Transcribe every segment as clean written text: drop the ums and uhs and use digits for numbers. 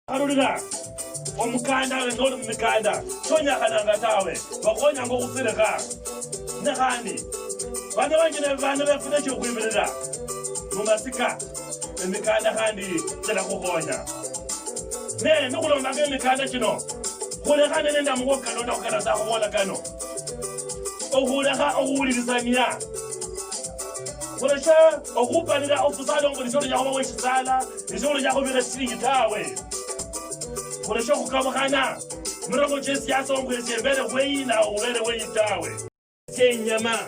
Arulira omukanda ngolo mikanda tonya kananga tawe bakonya ngo usireka nehani bana bangene bana bafuna cyo kwibirira mumasika emikanda kandi tela kuhonya ne nukulonda ngemikanda kino kule kane nenda mugoka londa ukana za kubola kano ohuleka ohulirizania kuresha okupanira ofusalo ngo lisolo lya kwa wesala lisolo lya kubira siringi tawe kuresha kukabakana murongo chesi yaso ngwese mbere weina ubere weitawe senyama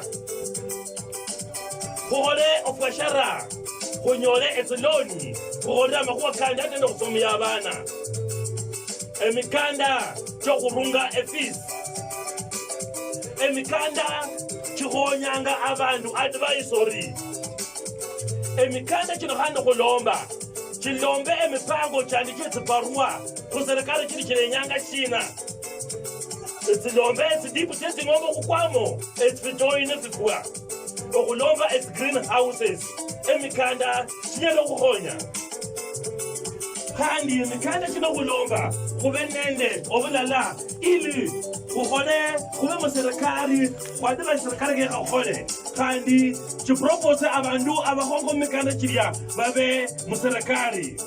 kole ofashara kunyole ezeloni kole amakuwa kandi atenda kusomya abana emikanda chokurunga efis emikanda chihonyanga abantu advisory emikanda chino handa kulomba chilombe emipango chandi chizibarua kuserikali chini chilenyanga china etsilombe etsidipu tezingombo kukwamo etsijoine fikwa okulomba ets greenhouses emikanda chinyelo kuhonya kandi emikanda chino kulomba kube nende obulala ili kuhole kube muserikali kwadela serikali ke kuhole kandi chipropose abantu abahongo mikanda chiriya babe muserikali